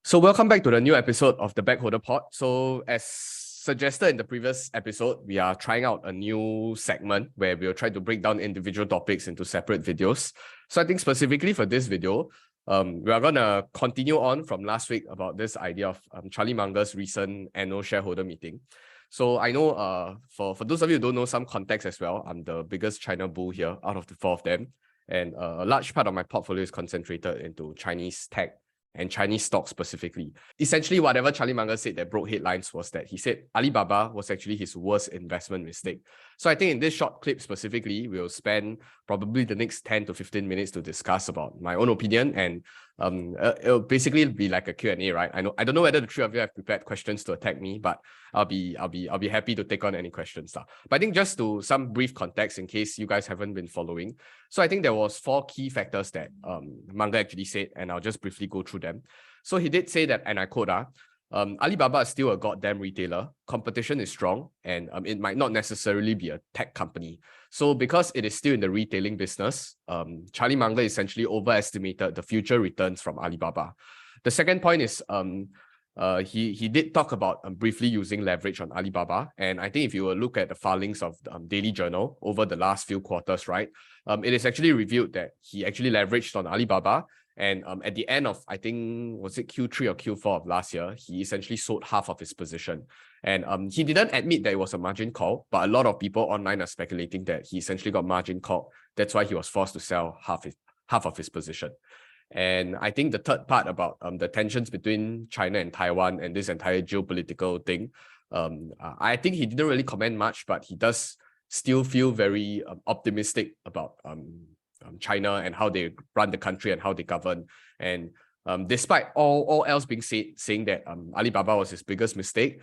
So welcome back to the new episode of the Backholder Pod. So as suggested in the previous episode, we are trying out a new segment where we'll try to break down individual topics into separate videos. So I think specifically for this video, we are going to continue on from last week about this idea of Charlie Munger's recent annual shareholder meeting. So I know for those of you who don't know some context as well, I'm the biggest China bull here out of the four of them. And a large part of my portfolio is concentrated into Chinese tech and Chinese stocks specifically. Essentially, whatever Charlie Munger said that broke headlines was that he said Alibaba was actually his worst investment mistake. So I think in this short clip specifically, we'll spend probably the next 10 to 15 minutes to discuss about my own opinion, and it'll basically be like a Q&A, right? I don't know whether the three of you have prepared questions to attack me, but I'll be happy to take on any questions. But I think just to some brief context in case you guys haven't been following. So I think there was 4 key factors that Munger actually said, and I'll just briefly go through them. So he did say that, and I quote, Alibaba is still a goddamn retailer. Competition is strong, and it might not necessarily be a tech company. So because it is still in the retailing business, Charlie Munger essentially overestimated the future returns from Alibaba. The second point is he did talk about briefly using leverage on Alibaba. And I think if you will look at the filings of the Daily Journal over the last few quarters, right, it is actually revealed that he actually leveraged on Alibaba. And at the end of, I think, was it Q3 or Q4 of last year, he essentially sold half of his position. And he didn't admit that it was a margin call, but a lot of people online are speculating that he essentially got margin called. That's why he was forced to sell half of his position. And I think the third part about the tensions between China and Taiwan and this entire geopolitical thing, I think he didn't really comment much, but he does still feel very optimistic about China and how they run the country and how they govern. And despite all else being said, saying that Alibaba was his biggest mistake,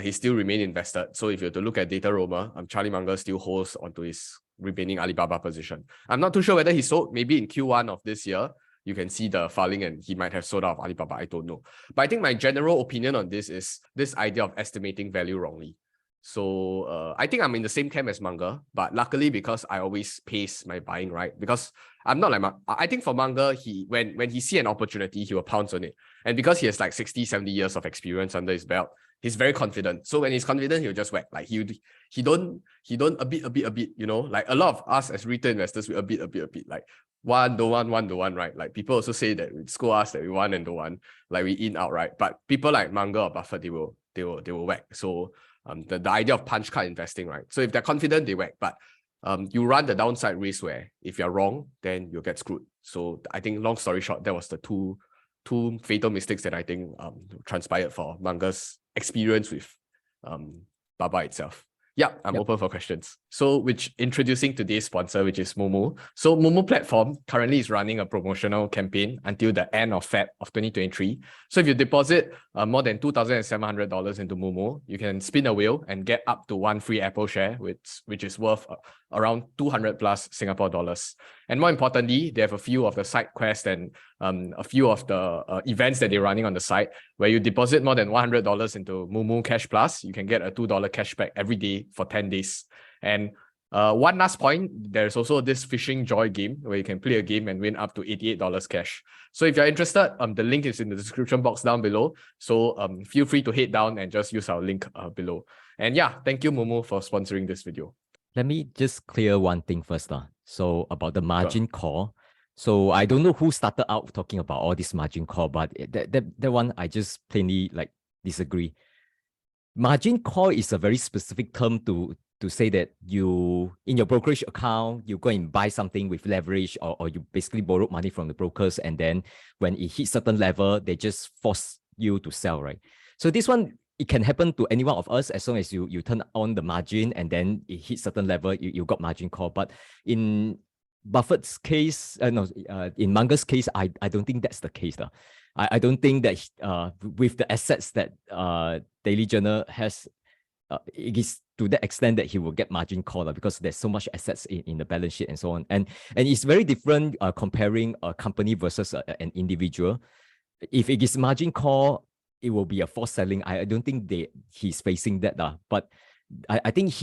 he still remained invested. So if you were to look at data roamer, Charlie Munger still holds onto his remaining Alibaba position. I'm not too sure whether he sold. Maybe in Q1 of this year, you can see the filing and he might have sold out of Alibaba. I don't know. But I think my general opinion on this is this idea of estimating value wrongly. So I think I'm in the same camp as Munger, but luckily because I always pace my buying, right? Because I'm not like I think for Munger, when he see an opportunity, he will pounce on it. And because he has like 60, 70 years of experience under his belt, he's very confident. So when he's confident, he'll just whack. Like he don't a bit, you know, like a lot of us as retail investors, we a bit, like one, don't want, one, don't want, right? Like people also say that we score us that we want and don't want, like we in out, right? But people like Munger or Buffett, they will whack. So the idea of punch card investing, right? So if they're confident, they whack. But you run the downside risk where if you're wrong, then you'll get screwed. So I think long story short, that was the two fatal mistakes that I think transpired for Munger's experience with Baba itself. Yeah, I'm open for questions. So, which introducing today's sponsor, which is Momo. So, Momo platform currently is running a promotional campaign until the end of Feb of 2023. So, if you deposit more than $2,700 into Momo, you can spin a wheel and get up to 1 free Apple share, which is worth around 200 plus Singapore dollars. And more importantly, they have a few of the side quests and a few of the events that they're running on the site where you deposit more than $100 into Momo Cash Plus, you can get a $2 cashback every day for 10 days. And one last point, there's also this Fishing Joy game where you can play a game and win up to $88 cash. So if you're interested, the link is in the description box down below. So feel free to head down and just use our link below. And yeah, thank you Momo for sponsoring this video. Let me just clear one thing first. So about the margin call. So I don't know who started out talking about all this margin call, but that one I just plainly like disagree. Margin call is a very specific term to say that you, in your brokerage account, you go and buy something with leverage or you basically borrow money from the brokers, and then when it hits certain level, they just force you to sell, right? So this one, it can happen to any one of us as long as you turn on the margin and then it hits certain level, you got margin call. But in Buffett's case, in Munger's case, I don't think that's the case. I don't think that with the assets that Daily Journal has, it is to the extent that he will get margin call because there's so much assets in the balance sheet and so on. And it's very different comparing a company versus an individual. If it is margin call, it will be a forced selling. I don't think he's facing that. But I think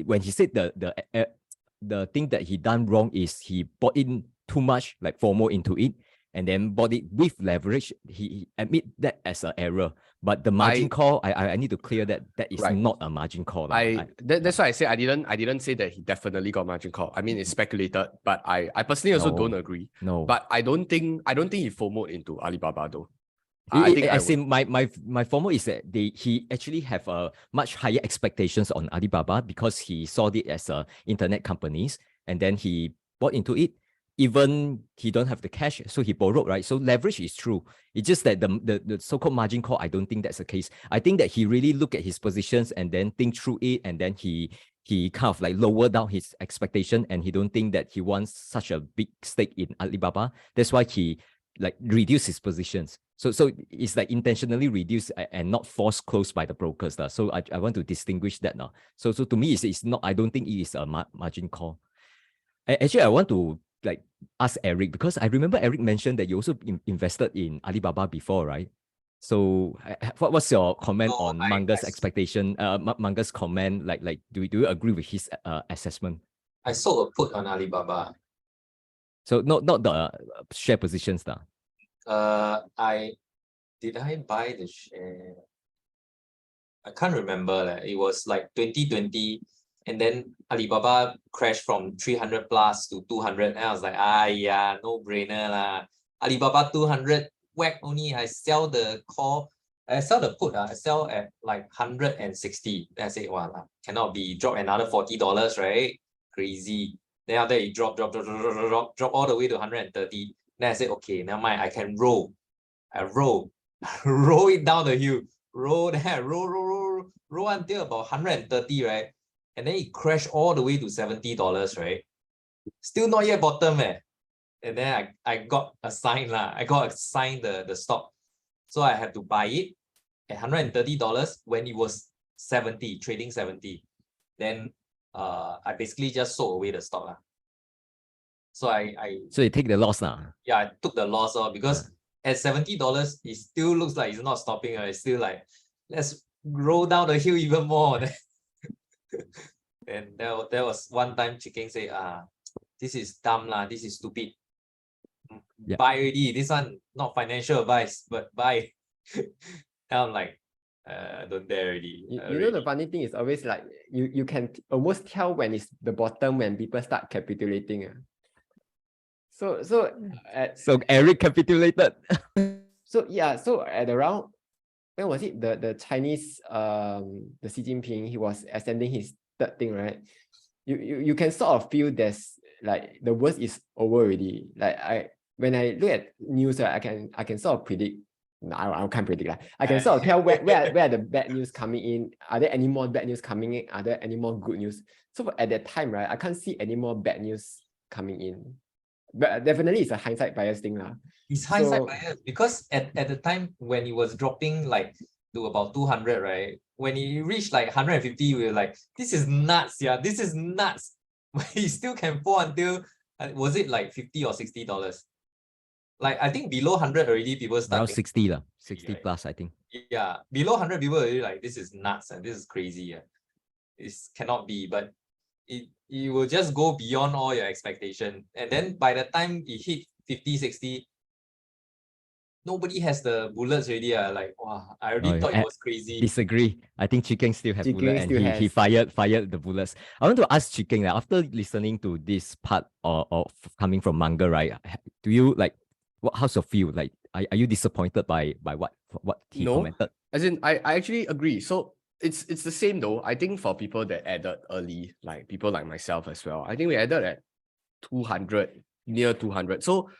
when he said the thing that he done wrong is he bought in too much, like FOMO into it, and then bought it with leverage. He admit that as an error. But the margin call, I need to clear that is not a margin call. That's why I say I didn't say that he definitely got margin call. I mean, it's speculated, but I personally also don't agree. No. But I don't think he FOMO'd into Alibaba though. I think my FOMO is that he actually have a much higher expectations on Alibaba because he saw it as a internet companies, and then he bought into it. Even he don't have the cash, so he borrowed, right? So leverage is true. It's just that the so-called margin call, I don't think that's the case. I think that he really look at his positions and then think through it, and then he kind of like lower down his expectation, and he don't think that he wants such a big stake in Alibaba. That's why he like reduce his positions. So it's like intentionally reduced and not forced close by the brokers. So I want to distinguish that now. So to me, it's not, I don't think it is a margin call. Actually, I want to like ask Eric, because I remember Eric mentioned that you also invested in Alibaba before, right? So what's your comment on Munger's expectation, Munger's comment? Like do you agree with his assessment? I sold a put on Alibaba. So not the share positions now. Did I buy the share? I can't remember. It was like 2020, and then Alibaba crashed from 300 plus to 200, and I was like, yeah, no brainer lah. Alibaba 200 whack only. I sell the call. I sell the put. I sell at like 160. Then I say, wow, cannot be, drop another $40, right? Crazy. Then after it drop all the way to 130. Then I said, okay, never mind, I can roll. I roll it down the hill. Roll until about 130, right? And then it crashed all the way to $70, right? Still not yet bottom, eh? And then I got assigned I got assigned the stock. So I had to buy it at $130 when it was 70, trading 70. Then I basically just sold away the stock. So So you take the loss now? Yeah, I took the loss because at $70, it still looks like it's not stopping. It's still like, let's roll down the hill even more. And there was one time Chicken say, this is dumb lah, this is stupid. Yeah. Buy already. This one not financial advice, but buy. And I'm like, don't dare already. You know, the funny thing is always like you can almost tell when it's the bottom when people start capitulating. So Eric capitulated. So at around, when was it, the Chinese the Xi Jinping, he was extending his third thing, right? You can sort of feel there's like the worst is over already. Like when I look at news, I can sort of predict. No, I can't predict that. I can sort of tell where are the bad news coming in. Are there any more bad news coming in? Are there any more good news? So at that time, right, I can't see any more bad news coming in. But definitely it's a hindsight bias thing. It's hindsight bias because at the time when it was dropping like to about 200, right? When it reached like 150, we were like, this is nuts, yeah. This is nuts. It still can fall until, was it like $50 or $60? Like I think below 100 already people start. Around 60 lah, 60 right? Plus I think. Yeah, below 100 people already like, this is nuts and this is crazy. Yeah. It cannot be, but it will just go beyond all your expectation. And then by the time it hit 50, 60, nobody has the bullets already. Like, wow, I already thought it was crazy. Disagree. I think Chicken still has bullets, and he fired the bullets. I want to ask Chicken, after listening to this part of coming from Munger, right? Do you like, how's your feel? Like, are you disappointed by what he commented? As in, I actually agree. So it's the same though. I think for people that added early, like people like myself as well, I think we added at 200, near 200. So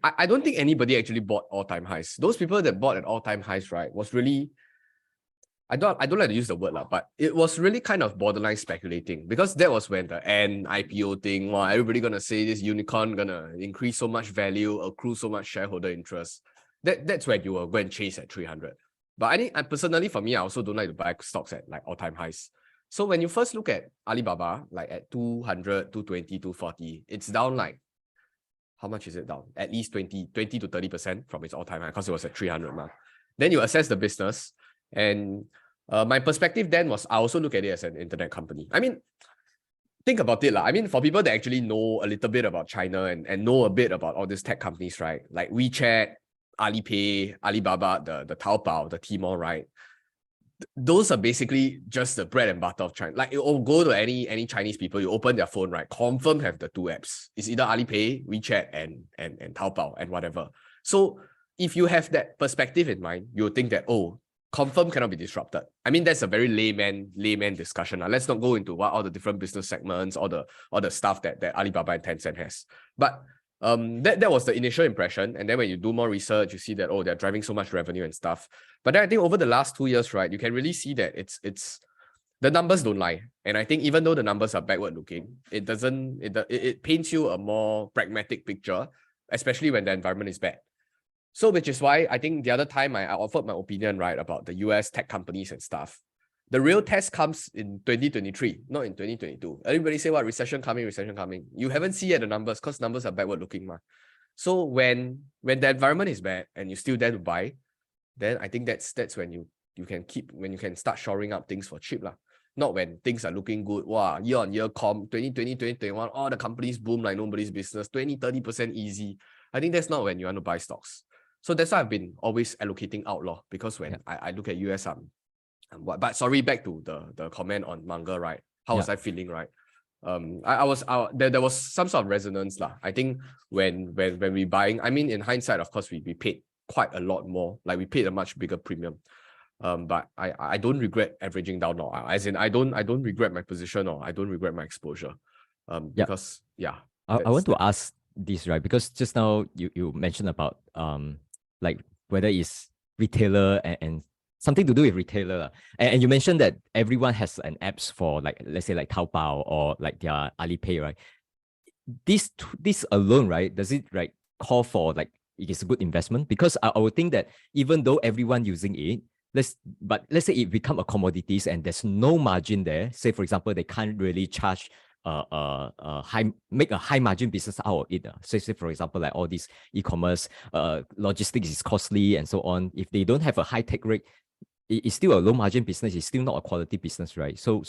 I don't think anybody actually bought all-time highs. Those people that bought at all-time highs, right, was really, I don't like to use the word, but it was really kind of borderline speculating, because that was when the end IPO thing, wow, everybody gonna say this unicorn gonna increase so much value, accrue so much shareholder interest. That's when you will go and chase at 300. But I think, personally, for me, I also don't like to buy stocks at like all-time highs. So when you first look at Alibaba, like at 200, 220, 240, it's down like, how much is it down? At least 20 to 30% from its all-time high, because it was at 300 mark. Then you assess the business, and my perspective then was, I also look at it as an internet company. I mean, think about it. I mean, for people that actually know a little bit about China and know a bit about all these tech companies, right? Like WeChat, Alipay, Alibaba, the Taobao, the Tmall, right? Those are basically just the bread and butter of China. Like, you'll go to any Chinese people, you open their phone, right? Confirm have the two apps. It's either Alipay, WeChat, and Taobao and whatever. So if you have that perspective in mind, you'll think that, oh, confirm cannot be disrupted. I mean, that's a very layman discussion. Now, let's not go into what all the different business segments, all the stuff that Alibaba and Tencent has. But that was the initial impression. And then when you do more research, you see that, oh, they're driving so much revenue and stuff. But then I think over the last 2 years, right, you can really see that it's the numbers don't lie. And I think even though the numbers are backward looking, it paints you a more pragmatic picture, especially when the environment is bad. So which is why I think the other time I offered my opinion, right, about the US tech companies and stuff. The real test comes in 2023, not in 2022. Everybody say what, recession coming. You haven't seen yet the numbers because numbers are backward looking. So when the environment is bad and you still dare to buy, then I think that's when you can start shoring up things for cheap. Not when things are looking good. Wow, year on year comp, 2020, 2021, all the companies boom like nobody's business, 20-30% easy. I think that's not when you want to buy stocks. So that's why I've been always allocating out, because when I look at US, but sorry, back to the comment on Munger, right? How was I feeling, right? There was some sort of resonance, I think when we buying, I mean, in hindsight, of course, we paid quite a lot more. Like, we paid a much bigger premium. But I don't regret averaging down now. As in, I don't regret my position, or I don't regret my exposure. Because I want to ask this, right? Because just now you mentioned about like whether it's retailer and something to do with retailer. And you mentioned that everyone has an apps for, like, let's say like Taobao or like their Alipay, right? This alone, right? Does it call for like it is a good investment? Because I would think that even though everyone using it, let's say it become a commodities and there's no margin there. Say for example, they can't really charge make a high margin business out of it. So say for example, like all these e-commerce, logistics is costly and so on. If they don't have a high tech rate, it's still a low margin business. It's still not a quality business, right? So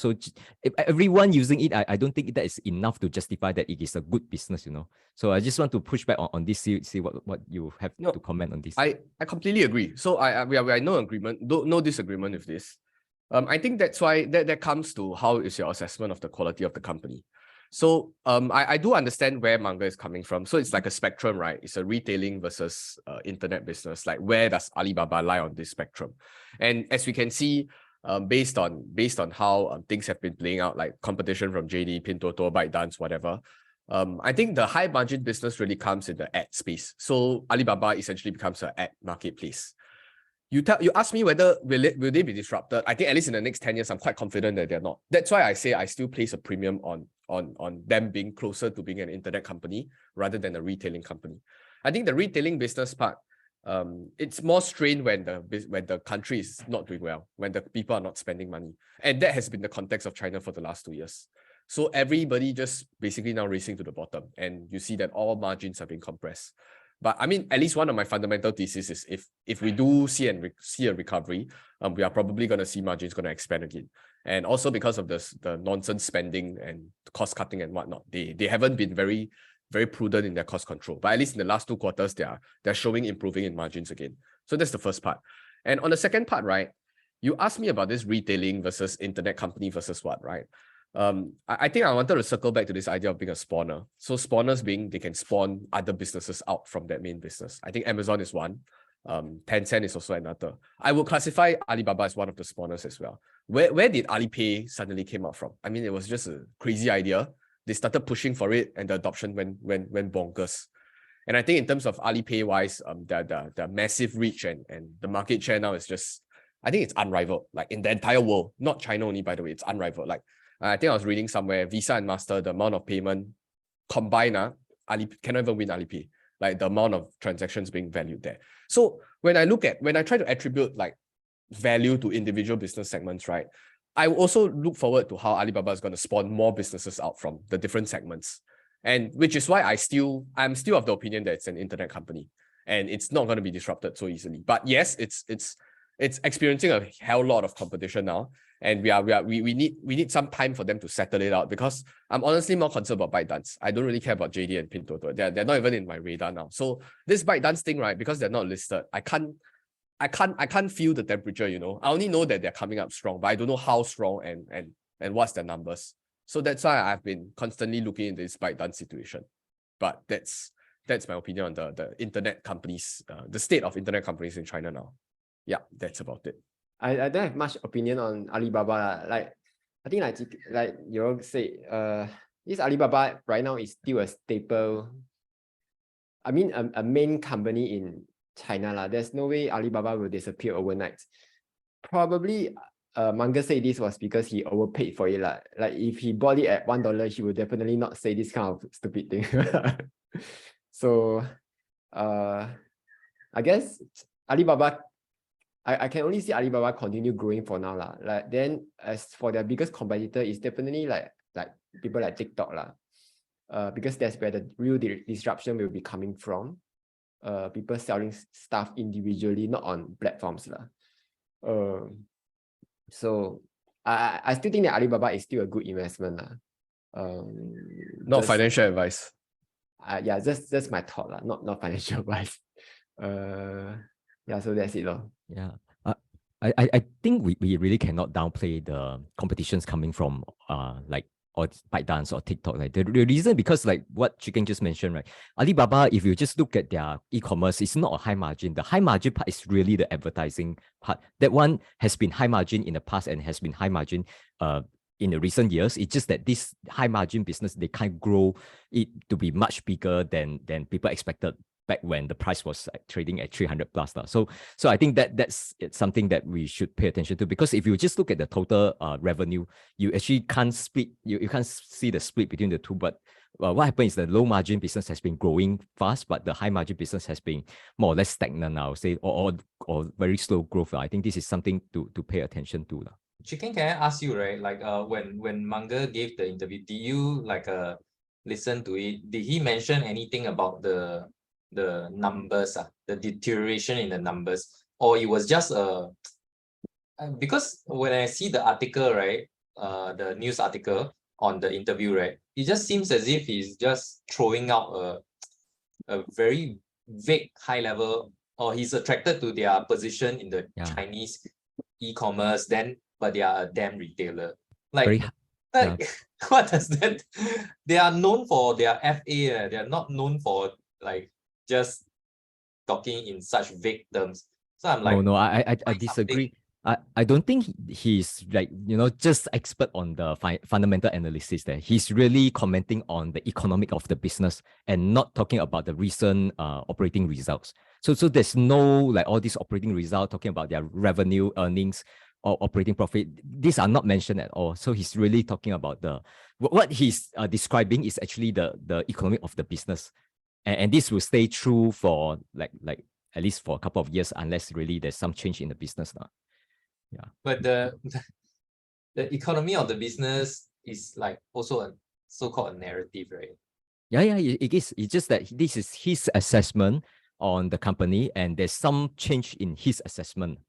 if everyone using it, I don't think that is enough to justify that it is a good business, So I just want to push back on this, see what you have to comment on this. I completely agree. So we are no agreement, no disagreement with this. I think that's why that comes to how is your assessment of the quality of the company. So I do understand where Munger is coming from. So it's like a spectrum, right? It's a retailing versus internet business. Like, where does Alibaba lie on this spectrum? And as we can see, based on how things have been playing out, like competition from JD, Pinduoduo, ByteDance, whatever, I think the high margin business really comes in the ad space. So Alibaba essentially becomes an ad marketplace. You ask me whether will they be disrupted. I think at least in the next 10 years, I'm quite confident that they're not. That's why I say I still place a premium on them being closer to being an internet company rather than a retailing company. I think the retailing business part, it's more strained when the country is not doing well, when the people are not spending money. And that has been the context of China for the last 2 years. So everybody just basically now racing to the bottom. And you see that all margins are being compressed. But I mean, at least one of my fundamental thesis is if we do see a recovery, we are probably going to see margins going to expand again. And also because of the nonsense spending and cost cutting and whatnot, they haven't been very, very prudent in their cost control. But at least in the last 2 quarters, they're showing improving in margins again. So that's the first part. And on the second part, right, you asked me about this retailing versus internet company versus what, right? I think I wanted to circle back to this idea of being a spawner. So spawners being they can spawn other businesses out from that main business. I think Amazon is one. Tencent is also another. I would classify Alibaba as one of the spawners as well. Where did Alipay suddenly came out from? I mean, it was just a crazy idea. They started pushing for it and the adoption went bonkers. And I think in terms of Alipay wise, the massive reach and the market share now is just, I think it's unrivaled. Like in the entire world, not China only, by the way, it's unrivaled. Like I think I was reading somewhere, Visa and Master, the amount of payment combined, cannot even win Alipay. Like the amount of transactions being valued there. So when I try to attribute like value to individual business segments, right, I also look forward to how Alibaba is going to spawn more businesses out from the different segments. And which is why I'm still of the opinion that it's an internet company and it's not going to be disrupted so easily. But yes, it's experiencing a hell lot of competition now. And we need some time for them to settle it out, because I'm honestly more concerned about ByteDance. I don't really care about JD and Pinduoduo. They're not even in my radar now. So this ByteDance thing, right, because they're not listed, I can't feel the temperature, you know. I only know that they're coming up strong, but I don't know how strong and what's their numbers. So that's why I've been constantly looking into this ByteDance situation. But that's my opinion on the internet companies, the state of internet companies in China now. Yeah, that's about it. I don't have much opinion on Alibaba. Like, I think like you all say, this Alibaba right now is still a staple. I mean, a main company in China. There's no way Alibaba will disappear overnight. Probably Munger said this was because he overpaid for it. Like if he bought it at $1, he would definitely not say this kind of stupid thing. So I guess Alibaba, I can only see Alibaba continue growing for now. Like then as for their biggest competitor, is definitely like people like TikTok. Because that's where the real disruption will be coming from. People selling stuff individually, not on platforms. So I still think that Alibaba is still a good investment. Not financial advice. Yeah, that's my thought. Not financial advice. Yeah, so that's it. Yeah. I think we really cannot downplay the competitions coming from like or ByteDance or TikTok. Like the reason, because like what Chicken just mentioned, right? Alibaba, if you just look at their e-commerce, it's not a high margin. The high margin part is really the advertising part. That one has been high margin in the past and has been high margin in the recent years. It's just that this high margin business, they can't grow it to be much bigger than people expected back when the price was trading at 300 plus. So I think that's something that we should pay attention to, because if you just look at the total revenue, you actually can't split, you can't see the split between the two. But what happens is the low margin business has been growing fast, but the high margin business has been more or less stagnant, I would say, or very slow growth. I think this is something to pay attention to. Chicken, can I ask you, right? Like when Munger gave the interview, did you like listen to it? Did he mention anything about the numbers, the deterioration in the numbers, or it was just because when I see the article, right, the news article on the interview, right, it just seems as if he's just throwing out a very vague high level, or he's attracted to their position in the Chinese e-commerce, but they are a damn retailer. Like what does that? They are known for their FA. They are not known for like just talking in such vague terms. So I'm like, no, I disagree. I don't think he's like, just expert on the fundamental analysis there. He's really commenting on the economic of the business and not talking about the recent operating results. So there's no like all these operating results talking about their revenue, earnings, or operating profit. These are not mentioned at all. So he's really talking about what he's describing is actually the economic of the business. And this will stay true for like at least for a couple of years, unless really there's some change in the business now. Yeah. But the economy of the business is like also a so-called a narrative, right? Yeah, it is. It's just that this is his assessment on the company, and there's some change in his assessment.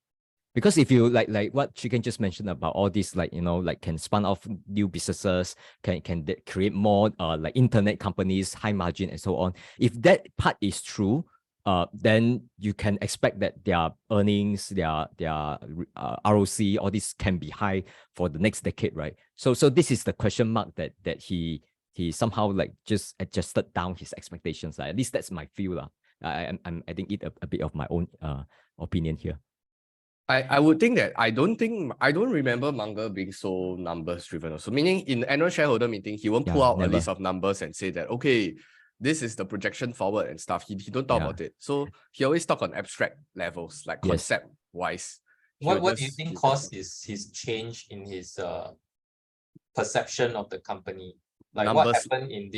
Because if you like what Chicken just mentioned about all this, like can spun off new businesses, can create more like internet companies, high margin and so on. If that part is true, then you can expect that their earnings, their ROC, all this can be high for the next decade, right? So this is the question mark that he somehow like just adjusted down his expectations. At least that's my view. I'm adding it a bit of my own opinion here. I would think that I don't remember Munger being so numbers driven also. Meaning in annual shareholder meeting, he won't pull out a list of numbers and say that, okay, this is the projection forward and stuff. He don't talk about it. So he always talk on abstract levels, like concept wise. What do you think caused his change in his perception of the company? Like numbers, what happened in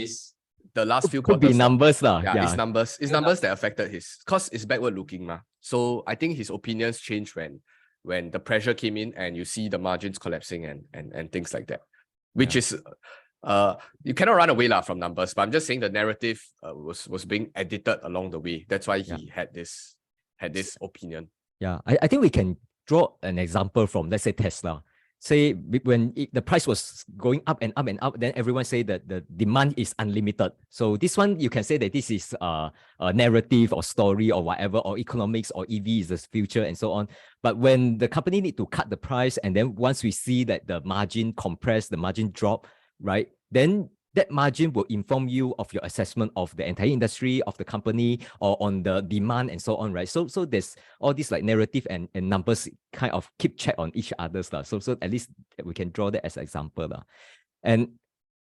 the last few quarters? Could be numbers. It's numbers. It's numbers that affected his, because it's backward looking. So I think his opinions changed when the pressure came in and you see the margins collapsing and things like that. Which is you cannot run away from numbers, but I'm just saying the narrative was being edited along the way. That's why he had this opinion. Yeah, I think we can draw an example from, let's say, Tesla. say when the price was going up and up and up, then everyone say that the demand is unlimited. So this one, you can say that this is a narrative or story or whatever, or economics or EV is the future and so on. But when the company need to cut the price, and then once we see that the margin compress, the margin drop, right, then that margin will inform you of your assessment of the entire industry, of the company, or on the demand and so on, right? So there's all these like narrative and numbers kind of keep check on each other's. So at least we can draw that as an example. And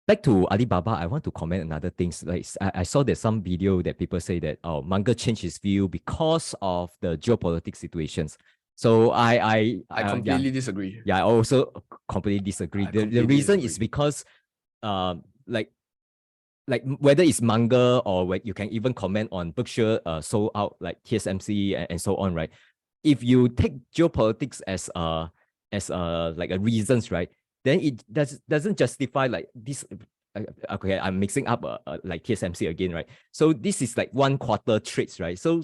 back to Alibaba, I want to comment on other things. Like I saw there's some video that people say that, oh, Munger changed his view because of the geopolitical situations. So I completely disagree. Yeah, I also completely disagree. The reason is because like whether it's Munger or you can even comment on Berkshire sold out like TSMC and so on, right? If you take geopolitics as like a reasons, right, then it doesn't justify like this. Okay, I'm mixing up like TSMC again, right? So this is like 1 quarter trades, right? So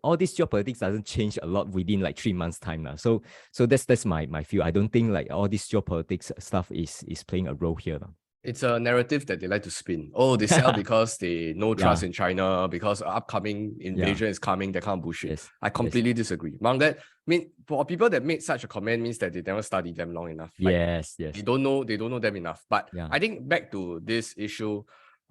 all this geopolitics doesn't change a lot within like 3 months time now. So that's my view. I don't think like all this geopolitics stuff is playing a role here. It's a narrative that they like to spin. Oh, they sell because they no trust in China, because upcoming invasion is coming, that kind of bullshit. Yes. I completely disagree. Munger, I mean, for people that made such a comment means that they never studied them long enough. Like, yes. They don't know them enough. But I think back to this issue,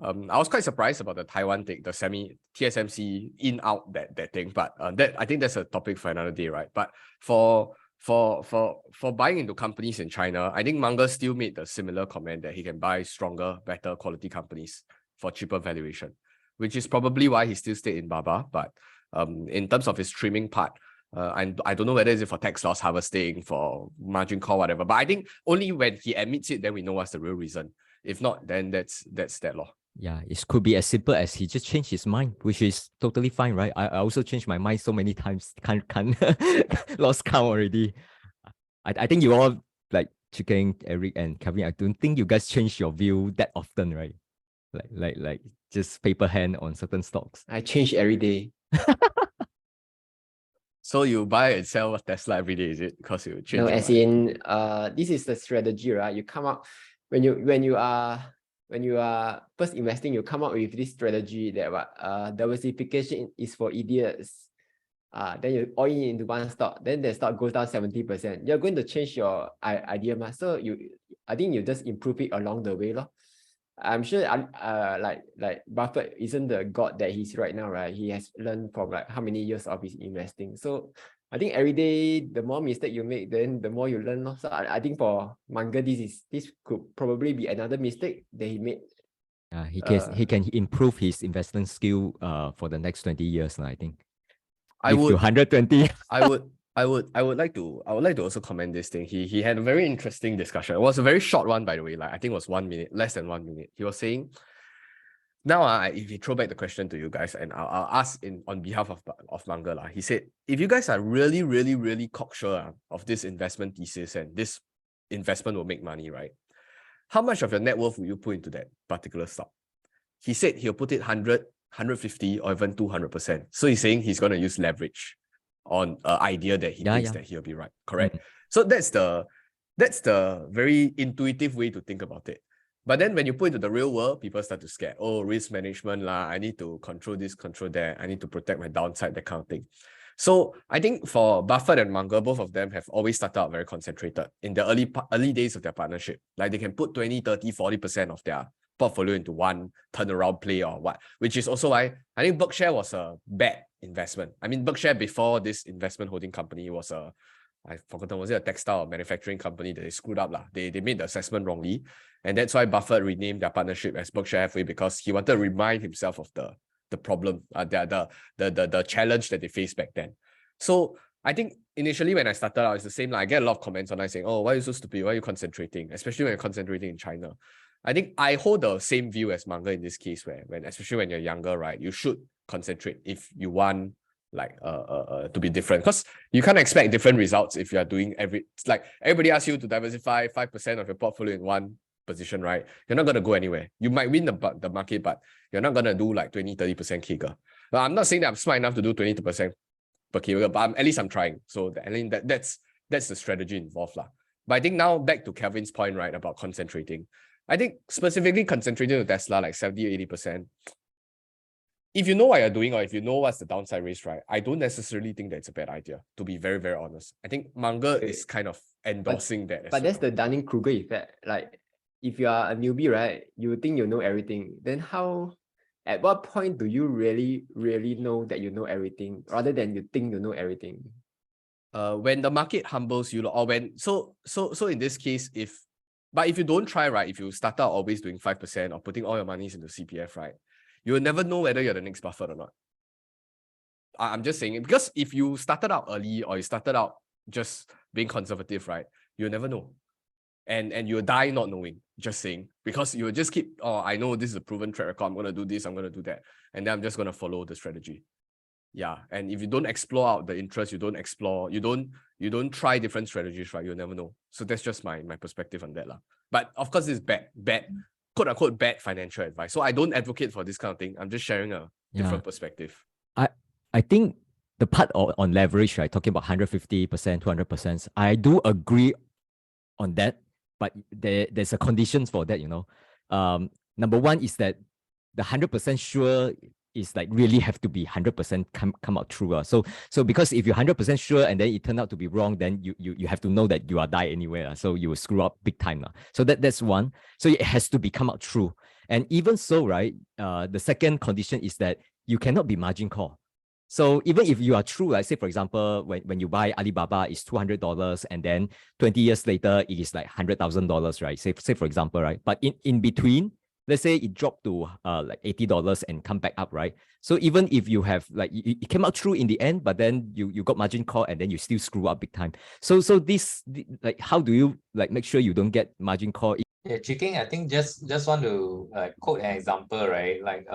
I was quite surprised about the Taiwan thing, the TSMC in out that thing. But that I think that's a topic for another day, right? But for buying into companies in China, I think Munger still made the similar comment that he can buy stronger, better quality companies for cheaper valuation, which is probably why he still stayed in Baba. But in terms of his trimming part, and I don't know whether it's for tax loss harvesting, for margin call, whatever. But I think only when he admits it, then we know what's the real reason. If not, then that's that law. Yeah, it could be as simple as he just changed his mind, which is totally fine, right? I also changed my mind so many times, can't lost count already. I think you all, like Chicken, Eric, and Kevin, I don't think you guys change your view that often, right? Like just paper hand on certain stocks. I change every day. So you buy and sell a Tesla every day, is it? Because you change. No, as in this is the strategy, right? You come up when you are first investing, you come up with this strategy that diversification is for idiots. Then you all in into one stock, then the stock goes down 70%. You're going to change your idea, so I think you just improve it along the way, lor. I'm sure like Buffett isn't the god that he's right now, right? He has learned from like how many years of his investing. So I think every day the more mistake you make, then the more you learn, lor. So I think for Munger, this could probably be another mistake that he made. He can improve his investment skill for the next 20 years, I think. I would 120. I would like to also comment this thing. He had a very interesting discussion. It was a very short one, by the way. Like I think it was 1 minute, less than 1 minute. He was saying, now if you throw back the question to you guys, and I'll ask on behalf of Munger, he said, if you guys are really, really, really cocksure of this investment thesis and this investment will make money, right? How much of your net worth will you put into that particular stock? He said he'll put it 100, 150, or even 200%. So he's saying he's going to use leverage on an idea that he thinks that he'll be right. Correct? So that's the very intuitive way to think about it. But then when you put it into the real world, people start to scare. Oh, risk management lah. I need to control this, control that. I need to protect my downside, that kind of thing. So I think for Buffett and Munger, both of them have always started out very concentrated in the early days of their partnership. Like they can put 20, 30, 40% of their portfolio into one turnaround play or what, which is also why I think Berkshire was a bad investment. I mean, Berkshire before this investment holding company was I forgot, was it a textile or manufacturing company that they screwed up? They made the assessment wrongly. And that's why Buffett renamed their partnership as Berkshire Hathaway, because he wanted to remind himself of the problem, the challenge that they faced back then. So I think initially when I started out, it's the same. I get a lot of comments online saying, oh, why are you so stupid? Why are you concentrating? Especially when you're concentrating in China. I think I hold the same view as Munger in this case, especially when you're younger, right? You should concentrate if you want to be different, because you can't expect different results if you are doing like everybody asks you to diversify 5% of your portfolio in one position, right? You're not going to go anywhere. You might win the market, but you're not going to do like 20-30% CAGR. But I'm not saying that I'm smart enough to do 20% per CAGR, but at least I'm trying. So I think that's the strategy involved. But I think now back to Kelvin's point, right, about concentrating. I think specifically concentrating to Tesla, like 70 or 80%. If you know what you're doing, or if you know what's the downside risk, right, I don't necessarily think that it's a bad idea, to be very, very honest. I think Munger is kind of endorsing that as But that's well. the Dunning-Kruger effect. Like, if you are a newbie, right, you think you know everything. Then at what point do you really, really know that you know everything, rather than you think you know everything? When the market humbles you, or when so in this case, if you don't try, right, if you start out always doing 5% or putting all your monies into CPF, right, you will never know whether you're the next Buffett or not. I'm just saying it because if you started out early or you started out just being conservative, right, you'll never know. And you'll die not knowing, just saying, because you will just keep, oh, I know this is a proven track record, I'm going to do this, I'm going to do that. And then I'm just going to follow the strategy. Yeah. And if you don't explore out the interest, you don't try different strategies, right, you'll never know. So that's just my perspective on that. But of course, it's bad, quote unquote, bad financial advice. So I don't advocate for this kind of thing. I'm just sharing a different perspective. I think the part on leverage, right, talking about 150%, 200%, I do agree on that, but there's a conditions for that, Number one is that the 100% sure is like really have to be 100% come out true. So because if you're 100% sure and then it turned out to be wrong, then you have to know that you are die anyway. So you will screw up big time. So that's one. So it has to be come out true. And even so, right, the second condition is that you cannot be margin call. So even if you are true, like say, for example, when you buy Alibaba, it's $200 and then 20 years later, it is like $100,000, right? Say for example, right? But in between, let's say it dropped to like $80 and come back up, right? So even if you have like, it came out true in the end, but then you got margin call and then you still screw up big time. So this, like, how do you like make sure you don't get margin call? Yeah, Chiking, I think just want to quote an example, right? Like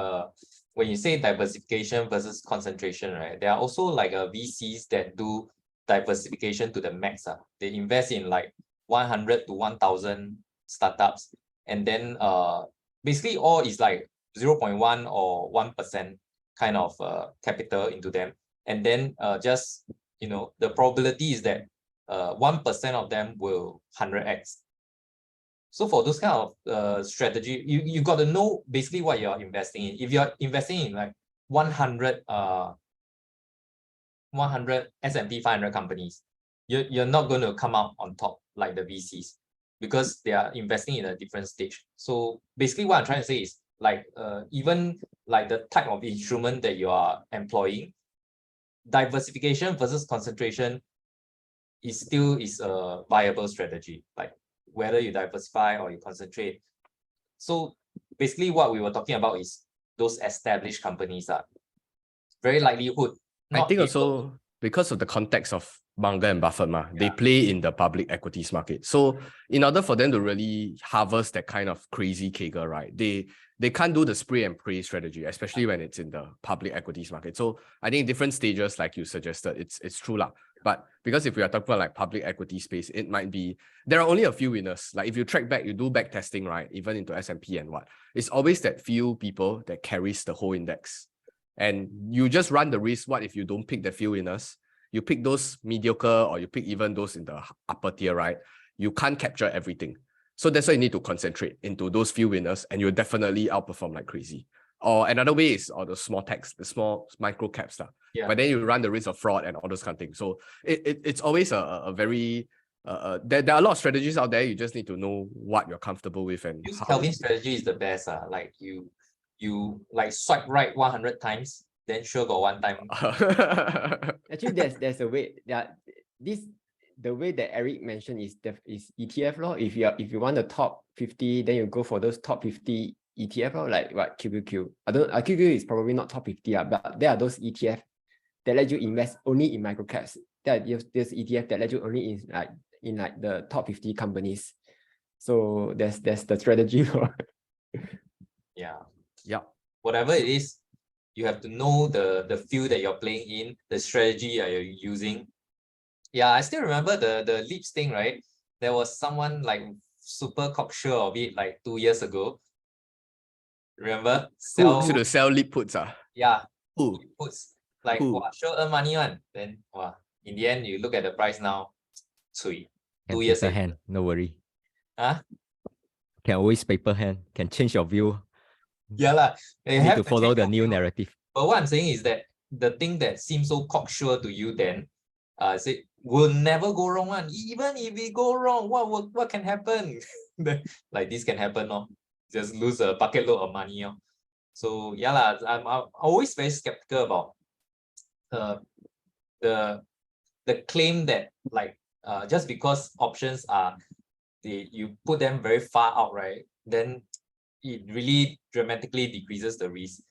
when you say diversification versus concentration, right? There are also like VCs that do diversification to the max. They invest in like 100 to 1,000 startups, and then basically all is like 0.1 or 1% kind of capital into them, and then just the probability is that 1% of them will 100x. So for those kind of strategy, you got to know basically what you're investing in. If you're investing in like 100 S&P 500 companies, you're not going to come out on top like the VCs, because they are investing in a different stage. So basically what I'm trying to say is like even like the type of instrument that you are employing, diversification versus concentration is a viable strategy. Like whether you diversify or you concentrate. So basically what we were talking about is those established companies are very likelihood. I think also because of the context of Munger and Buffett, they play in the public equities market. So in order for them to really harvest that kind of crazy CAGR, right, they can't do the spray and pray strategy, especially when it's in the public equities market. So I think different stages, like you suggested, it's true lah. But because if we are talking about like public equity space, it might be, there are only a few winners. Like if you track back, you do back testing, right, even into S&P and what, it's always that few people that carries the whole index. And you just run the risk. What if you don't pick the few winners? You pick those mediocre, or you pick even those in the upper tier, right? You can't capture everything. So that's why you need to concentrate into those few winners, and you'll definitely outperform like crazy. Or another way is the small techs, the small micro caps. But then you run the risk of fraud and all those kind of things. So it's always a very there are a lot of strategies out there. You just need to know what you're comfortable with and use how. Kelvin's strategy is the best. Like you like swipe right 100 times, then sure got one time. Actually, there's a way. The way that Eric mentioned is ETF law. If you want the top 50, then you go for those top 50 ETF law, like what QQQ. QQQ is probably not top 50, but there are those ETF that let you invest only in microcaps. There are this ETF that let you only in the top 50 companies. So there's the strategy. Yeah. Whatever it is, you have to know the field that you're playing in, the strategy that you're using. Yeah, I still remember the leaps thing, right? There was someone like super cocksure of it like 2 years ago. Remember? Sell leap puts. Yeah. Who? Leap puts. Like, sure earn money one. Then in the end, you look at the price now, cui. Can 2 years paper later. hand, no worry. Huh? Can always paper hand, can change your view. Yeah lah. You Need have to follow change the your new view. narrative. But what I'm saying is that the thing that seems so cocksure to you then, say will never go wrong one. Even if we go wrong, what can happen? Like this can happen, no? Just lose a bucket load of money, no? So yeah lah, I'm always very skeptical about the claim that like just because options are you put them very far out, right? Then it really dramatically decreases the risk.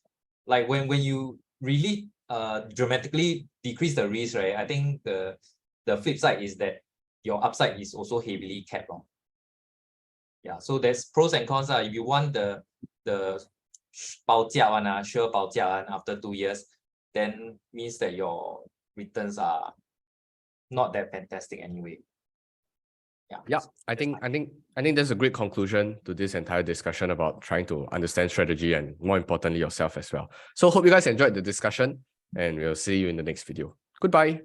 Like when you really dramatically decrease the risk, right? I think the flip side is that your upside is also heavily capped on. Yeah, so there's pros and cons. If you want the 保价 one, sure 保价 one after 2 years, then means that your returns are not that fantastic anyway. Yeah, I think that's a great conclusion to this entire discussion about trying to understand strategy and more importantly yourself as well. So hope you guys enjoyed the discussion and we'll see you in the next video. Goodbye.